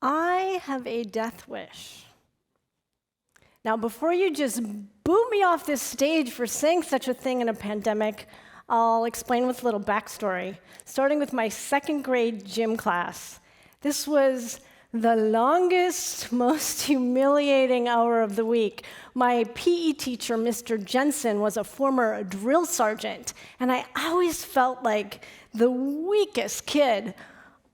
I have a death wish. Now, before you just boot me off this stage for saying such a thing in a pandemic, I'll explain with a little backstory, starting with my second grade gym class. This was the longest, most humiliating hour of the week. My PE teacher, Mr. Jensen, was a former drill sergeant, and I always felt like the weakest kid.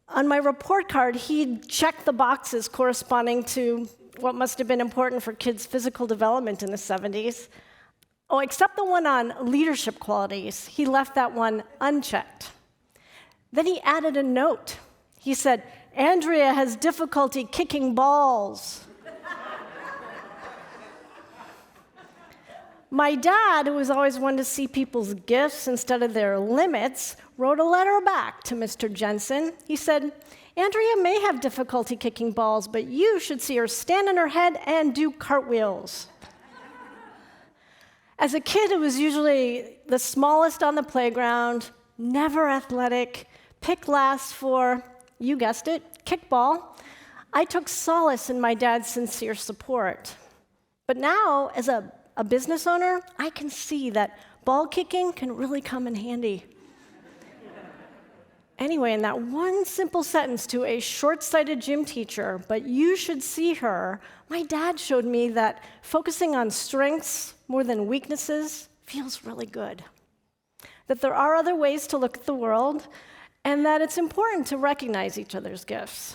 On my report card, he'd check the boxes corresponding to what must have been important for kids' physical development in the 70s. Oh, except the one on leadership qualities. He left that one unchecked. Then he added a note. He said, "Andrea has difficulty kicking balls." My dad, who was always one to see people's gifts instead of their limits, wrote a letter back to Mr. Jensen. He said, "Andrea may have difficulty kicking balls, but you should see her stand on her head and do cartwheels." As a kid, it was usually the smallest on the playground, never athletic, picked last for, you guessed it, kickball. I took solace in my dad's sincere support. But now, as a business owner, I can see that ball kicking can really come in handy. Anyway, in that one simple sentence to a short-sighted gym teacher, "But you should see her," my dad showed me that focusing on strengths more than weaknesses feels really good. That there are other ways to look at the world, and that it's important to recognize each other's gifts.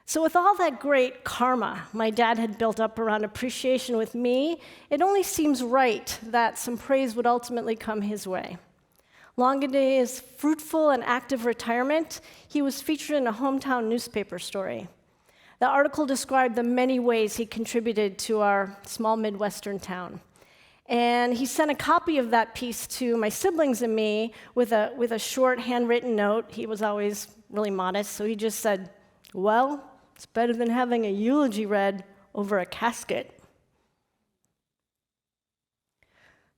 So with all that great karma my dad had built up around appreciation with me, it only seems right that some praise would ultimately come his way. Long into his fruitful and active retirement, he was featured in a hometown newspaper story. The article described the many ways he contributed to our small Midwestern town. And he sent a copy of that piece to my siblings and me with a short handwritten note. He was always really modest, so he just said, "Well, it's better than having a eulogy read over a casket."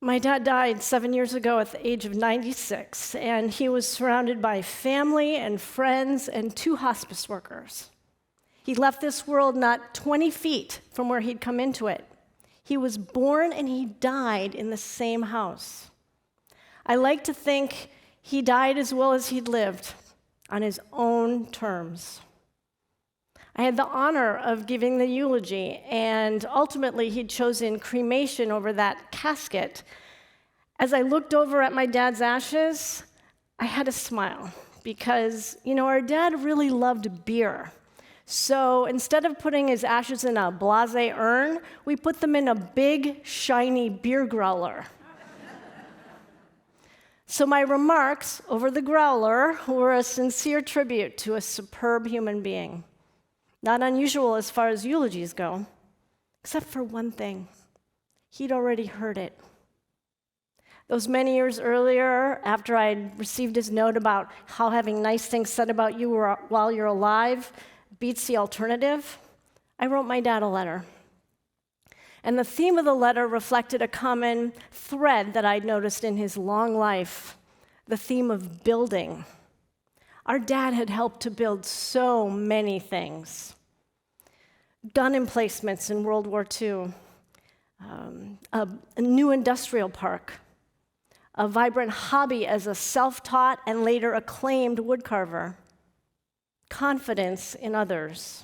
My dad died 7 years ago at the age of 96, and he was surrounded by family and friends and 2 hospice workers. He left this world not 20 feet from where he'd come into it. He was born and he died in the same house. I like to think he died as well as he'd lived, on his own terms. I had the honor of giving the eulogy, and ultimately he'd chosen cremation over that casket. As I looked over at my dad's ashes, I had a smile because, our dad really loved beer. So instead of putting his ashes in a blasé urn, we put them in a big, shiny beer growler. So my remarks over the growler were a sincere tribute to a superb human being. Not unusual as far as eulogies go, except for one thing. He'd already heard it. Those many years earlier, after I'd received his note about how having nice things said about you while you're alive beats the alternative, I wrote my dad a letter. And the theme of the letter reflected a common thread that I'd noticed in his long life, the theme of building. Our dad had helped to build so many things. Gun emplacements in World War II, a new industrial park, a vibrant hobby as a self-taught and later acclaimed woodcarver, confidence in others,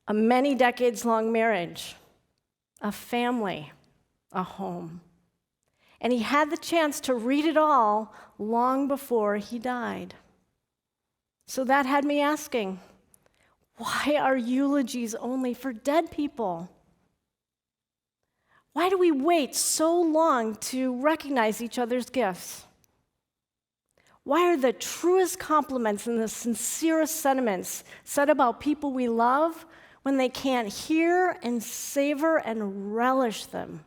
a many decades-long marriage, a family, a home. And he had the chance to read it all long before he died. So that had me asking, why are eulogies only for dead people? Why do we wait so long to recognize each other's gifts? Why are the truest compliments and the sincerest sentiments said about people we love when they can't hear and savor and relish them?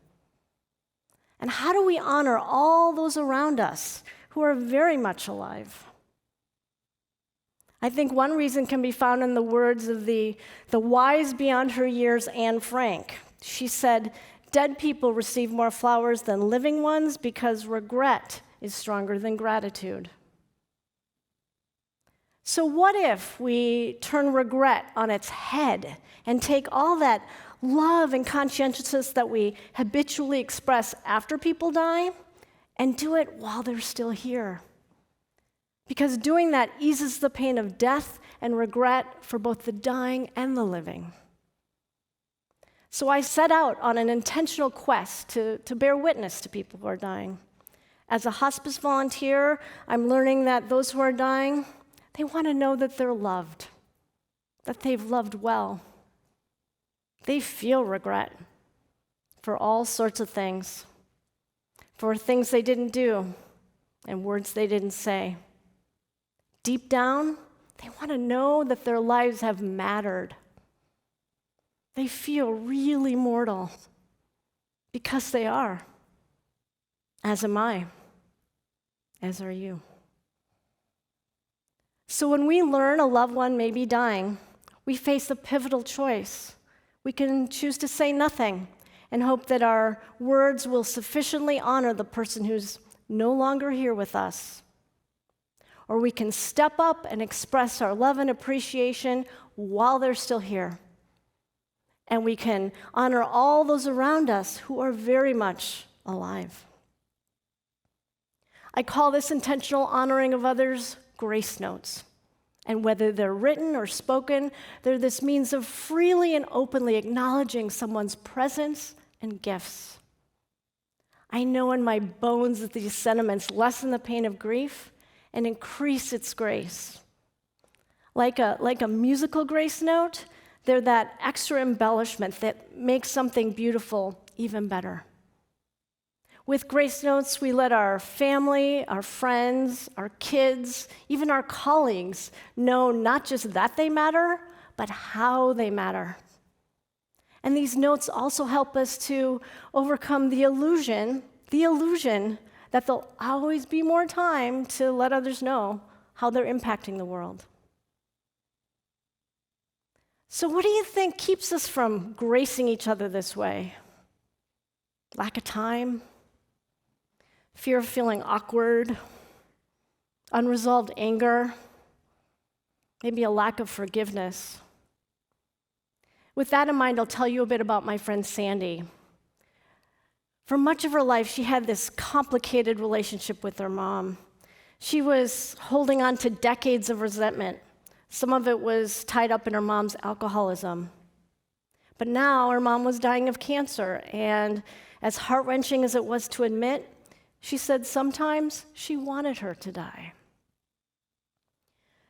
And how do we honor all those around us who are very much alive? I think one reason can be found in the words of the wise beyond her years, Anne Frank. She said, "Dead people receive more flowers than living ones because regret is stronger than gratitude." So what if we turn regret on its head and take all that love and conscientiousness that we habitually express after people die and do it while they're still here? Because doing that eases the pain of death and regret for both the dying and the living. So I set out on an intentional quest to bear witness to people who are dying. As a hospice volunteer, I'm learning that those who are dying, they want to know that they're loved, that they've loved well. They feel regret for all sorts of things, for things they didn't do and words they didn't say. Deep down, they want to know that their lives have mattered. They feel really mortal because they are, as am I, as are you. So when we learn a loved one may be dying, we face a pivotal choice. We can choose to say nothing and hope that our words will sufficiently honor the person who's no longer here with us. Or we can step up and express our love and appreciation while they're still here. And we can honor all those around us who are very much alive. I call this intentional honoring of others grace notes. And whether they're written or spoken, they're this means of freely and openly acknowledging someone's presence and gifts. I know in my bones that these sentiments lessen the pain of grief and increase its grace. Like a musical grace note, they're that extra embellishment that makes something beautiful even better. With grace notes, we let our family, our friends, our kids, even our colleagues know not just that they matter, but how they matter. And these notes also help us to overcome the illusion that there'll always be more time to let others know how they're impacting the world. So what do you think keeps us from gracing each other this way? Lack of time? Fear of feeling awkward? Unresolved anger? Maybe a lack of forgiveness? With that in mind, I'll tell you a bit about my friend Sandy. For much of her life, she had this complicated relationship with her mom. She was holding on to decades of resentment. Some of it was tied up in her mom's alcoholism. But now her mom was dying of cancer, and as heart-wrenching as it was to admit, she said sometimes she wanted her to die.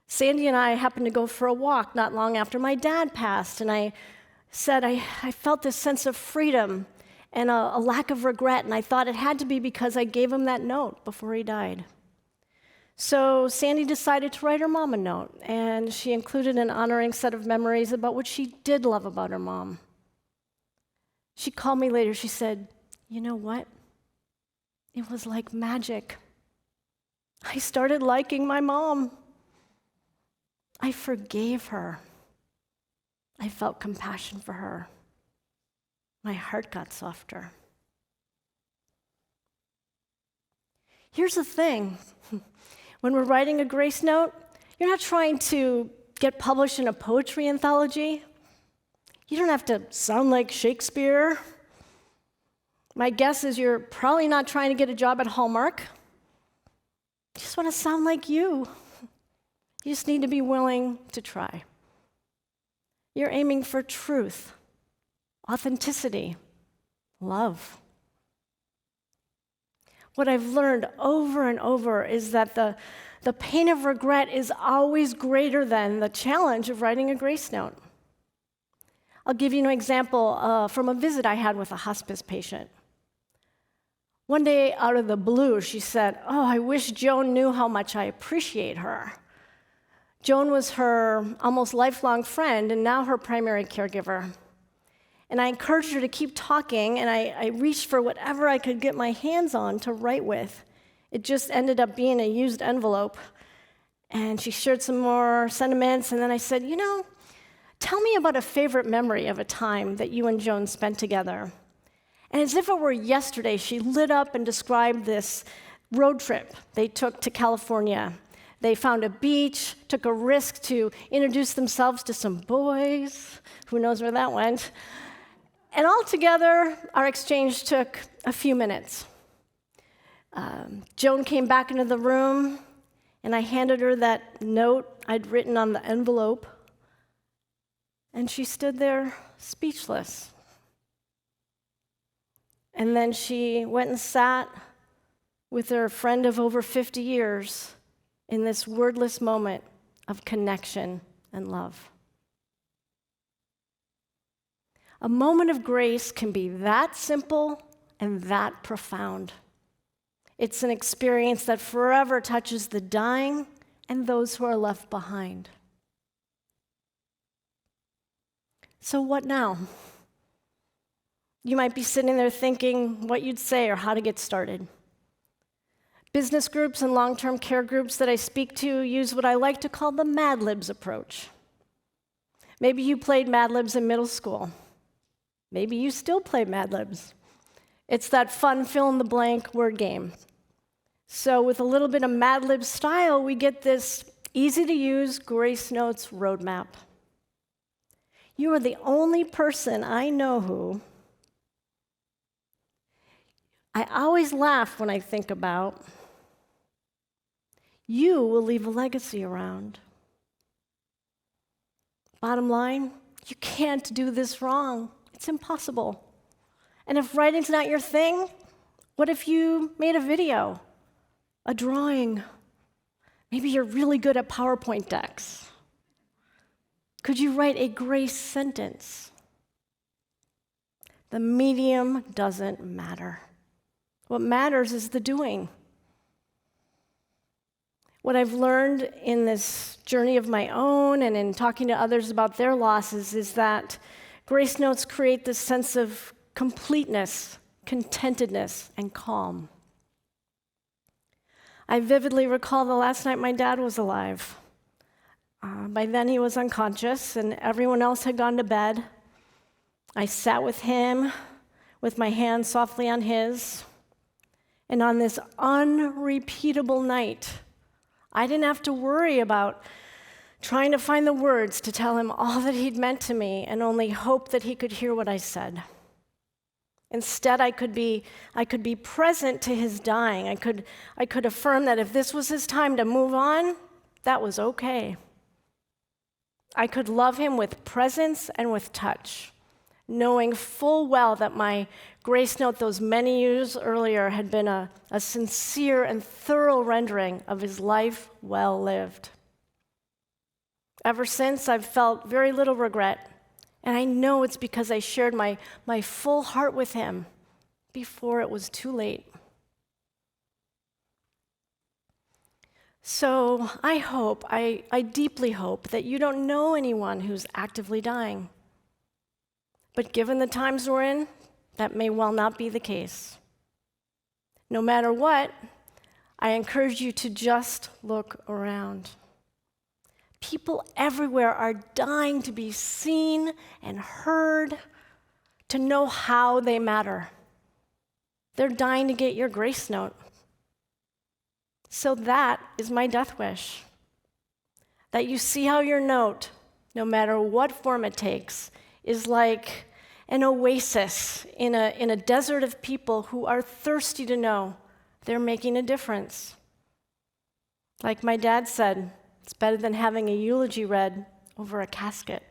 Sandy and I happened to go for a walk not long after my dad passed, and I said I felt this sense of freedom and a lack of regret, and I thought it had to be because I gave him that note before he died. So Sandy decided to write her mom a note, and she included an honoring set of memories about what she did love about her mom. She called me later. She said, "You know what? It was like magic. I started liking my mom. I forgave her. I felt compassion for her. My heart got softer." Here's the thing. When we're writing a grace note, you're not trying to get published in a poetry anthology. You don't have to sound like Shakespeare. My guess is you're probably not trying to get a job at Hallmark. You just want to sound like you. You just need to be willing to try. You're aiming for truth, authenticity, love. What I've learned over and over is that the pain of regret is always greater than the challenge of writing a grace note. I'll give you an example from a visit I had with a hospice patient. One day, out of the blue, she said, "Oh, I wish Joan knew how much I appreciate her." Joan was her almost lifelong friend and now her primary caregiver. And I encouraged her to keep talking, and I reached for whatever I could get my hands on to write with. It just ended up being a used envelope. And she shared some more sentiments, and then I said, "Tell me about a favorite memory of a time that you and Joan spent together." And as if it were yesterday, she lit up and described this road trip they took to California, They found a beach, took a risk to introduce themselves to some boys. Who knows where that went? And altogether, our exchange took a few minutes. Joan came back into the room, and I handed her that note I'd written on the envelope. And she stood there speechless. And then she went and sat with her friend of over 50 years in this wordless moment of connection and love. A moment of grace can be that simple and that profound. It's an experience that forever touches the dying and those who are left behind. So what now? You might be sitting there thinking what you'd say or how to get started. Business groups and long-term care groups that I speak to use what I like to call the Mad Libs approach. Maybe you played Mad Libs in middle school. Maybe you still play Mad Libs. It's that fun fill-in-the-blank word game. So with a little bit of Mad Lib style, we get this easy-to-use Gracenotes roadmap. You are the only person I know who I always laugh when I think about. You will leave a legacy around. Bottom line, you can't do this wrong. It's impossible. And if writing's not your thing, what if you made a video, a drawing? Maybe you're really good at PowerPoint decks. Could you write a grace sentence? The medium doesn't matter. What matters is the doing. What I've learned in this journey of my own and in talking to others about their losses is that grace notes create this sense of completeness, contentedness, and calm. I vividly recall the last night my dad was alive. By then he was unconscious and everyone else had gone to bed. I sat with him with my hand softly on his. And on this unrepeatable night, I didn't have to worry about trying to find the words to tell him all that he'd meant to me and only hope that he could hear what I said. Instead, I could be present to his dying. I could affirm that if this was his time to move on, that was okay. I could love him with presence and with touch, knowing full well that my grace note those many years earlier had been a sincere and thorough rendering of his life well lived. Ever since, I've felt very little regret, and I know it's because I shared my full heart with him before it was too late. So I deeply hope that you don't know anyone who's actively dying. But given the times we're in, that may well not be the case. No matter what, I encourage you to just look around. People everywhere are dying to be seen and heard, to know how they matter. They're dying to get your grace note. So that is my death wish. That you see how your note, no matter what form it takes, is like an oasis in a desert of people who are thirsty to know they're making a difference. Like my dad said, it's better than having a eulogy read over a casket.